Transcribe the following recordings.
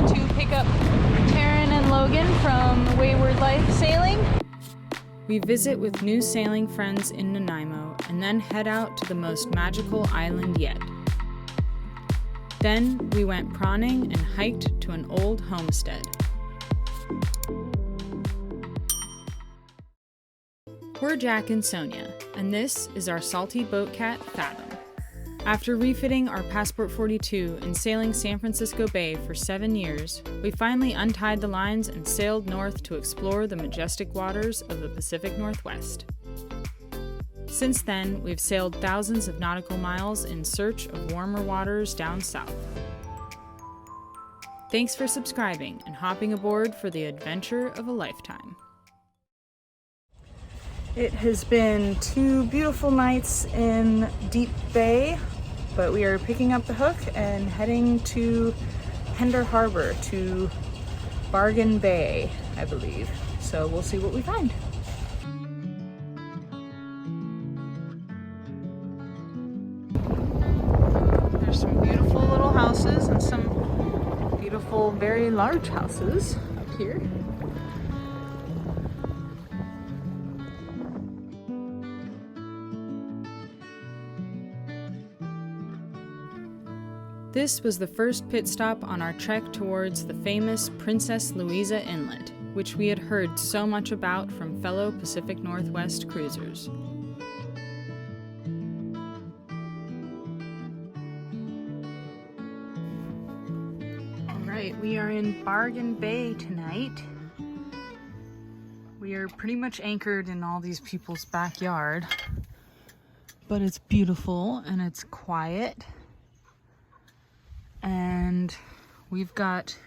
to pick up Taryn and Logan from Wayward Life Sailing. We visit with new sailing friends in Nanaimo and then head out to the most magical island yet. Then we went prawning and hiked to an old homestead. We're Jack and Sonia, and this is our salty boat cat, Fathom. After refitting our Passport 42 and sailing San Francisco Bay for 7 years, we finally untied the lines and sailed north to explore the majestic waters of the Pacific Northwest. Since then, we've sailed thousands of nautical miles in search of warmer waters down south. Thanks for subscribing and hopping aboard for the adventure of a lifetime. It has been 2 beautiful nights in Deep Bay, but we are picking up the hook and heading to Pender Harbor, to Bargain Bay, I believe. So we'll see what we find. There's some beautiful little houses and some beautiful, very large houses up here. This was the first pit stop on our trek towards the famous Princess Louisa Inlet, which we had heard so much about from fellow Pacific Northwest cruisers. Alright, we are in Bargain Bay tonight. We are pretty much anchored in all these people's backyard, but it's beautiful and it's quiet. And we've got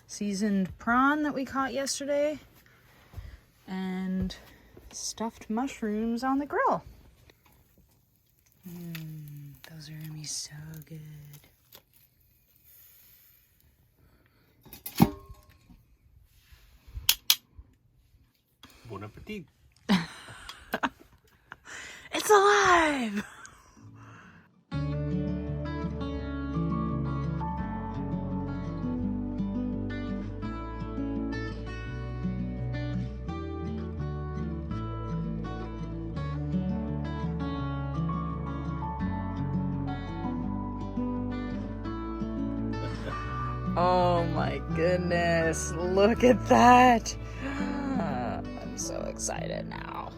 seasoned prawn that we caught yesterday and stuffed mushrooms on the grill. Those are gonna be so good. Bon appetit. It's alive! Oh my goodness, look at that. I'm so excited now.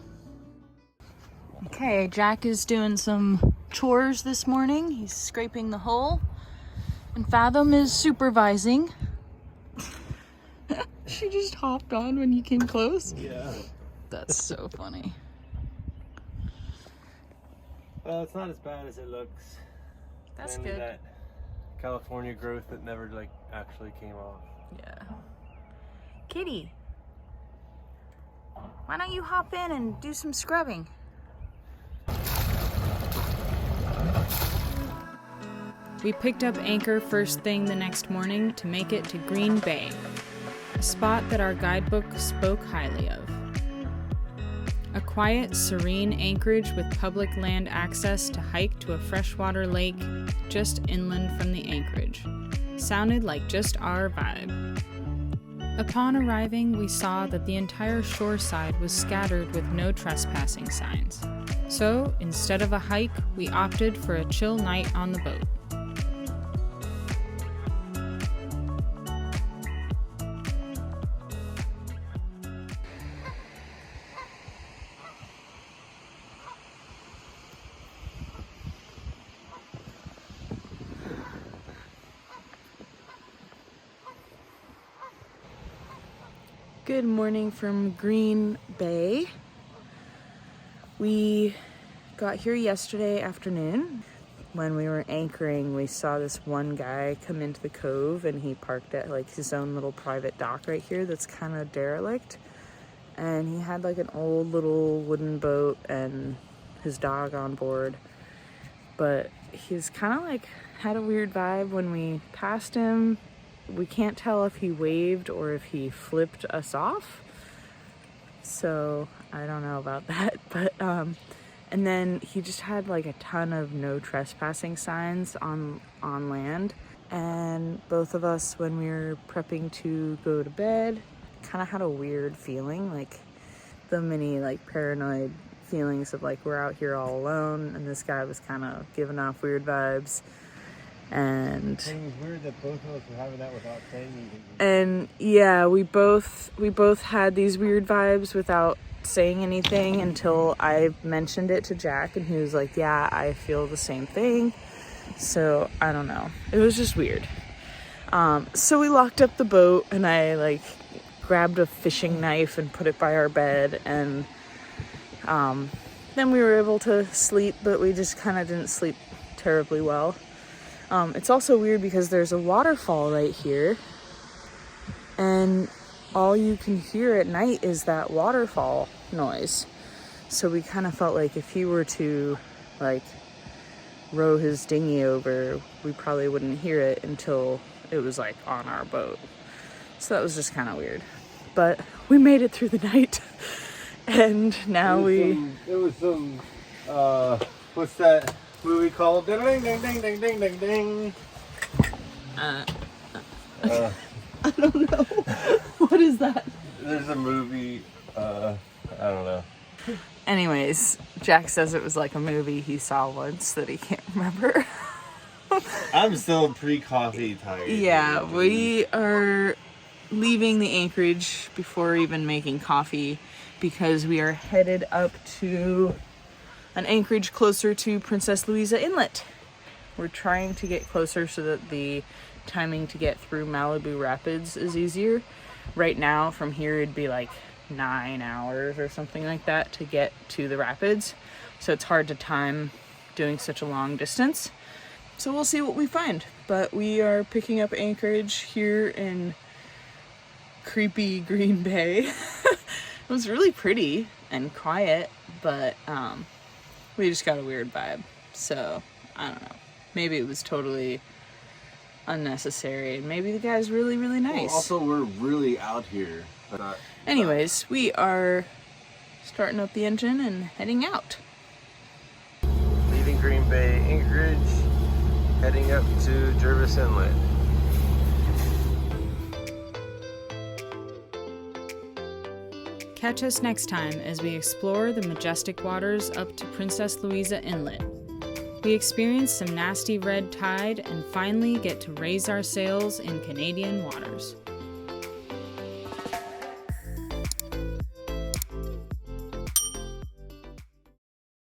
Okay, Jack is doing some chores this morning. He's scraping the hull, and Fathom is supervising. She just hopped on when you came close. Yeah. That's so funny. Well, it's not as bad as it looks. That's Mainly good. that California growth that never actually came off. Yeah. Kitty, why don't you hop in and do some scrubbing? We picked up anchor first thing the next morning to make it to Green Bay, a spot that our guidebook spoke highly of. A quiet, serene anchorage with public land access to hike to a freshwater lake just inland from the anchorage. Sounded like just our vibe. Upon arriving, we saw that the entire shore side was scattered with no trespassing signs. So, instead of a hike, we opted for a chill night on the boat. Good morning from Green Bay. We got here yesterday afternoon. When we were anchoring, we saw this one guy come into the cove, and he parked at like his own little private dock right here that's kind of derelict. And he had like an old little wooden boat and his dog on board. But he's kind of like had a weird vibe when we passed him. We can't tell if he waved or if he flipped us off. So I don't know about that. But and then he just had like a ton of no trespassing signs on land. And both of us, when we were prepping to go to bed, kind of had a weird feeling, like the many like paranoid feelings of like we're out here all alone, and this guy was kind of giving off weird vibes. And It was weird that both of us were having that without saying anything. And yeah, we both had these weird vibes without saying anything until I mentioned it to Jack, and he was like, yeah, I feel the same thing. So I don't know, it was just weird. So we locked up the boat, and I like grabbed a fishing knife and put it by our bed, and then we were able to sleep, but we just kind of didn't sleep terribly well. It's also weird because there's a waterfall right here, and all you can hear at night is that waterfall noise. So we kind of felt like if he were to like row his dinghy over, we probably wouldn't hear it until it was like on our boat. So that was just kind of weird. But we made it through the night, and now It was some what's that movie called? Ding ding ding ding ding ding ding ding. I don't know. What is that? There's a movie, I don't know. Anyways, Jack says it was like a movie he saw once that he can't remember. I'm still pre-coffee tired. Yeah, we are leaving the anchorage before even making coffee because we are headed up to an anchorage closer to Princess Louisa Inlet. We're trying to get closer so that the timing to get through Malibu Rapids is easier. Right now, from here, it'd be like 9 hours or something like that to get to the rapids. So it's hard to time doing such a long distance. So we'll see what we find. But we are picking up anchorage here in creepy Green Bay. It was really pretty and quiet, but we just got a weird vibe. So I don't know. Maybe it was totally unnecessary. Maybe the guy's really, really nice. Well, also, we're really out here. Anyways, we are starting up the engine and heading out. Leaving Green Bay Anchorage, heading up to Jervis Inlet. Catch us next time as we explore the majestic waters up to Princess Louisa Inlet. We experience some nasty red tide and finally get to raise our sails in Canadian waters.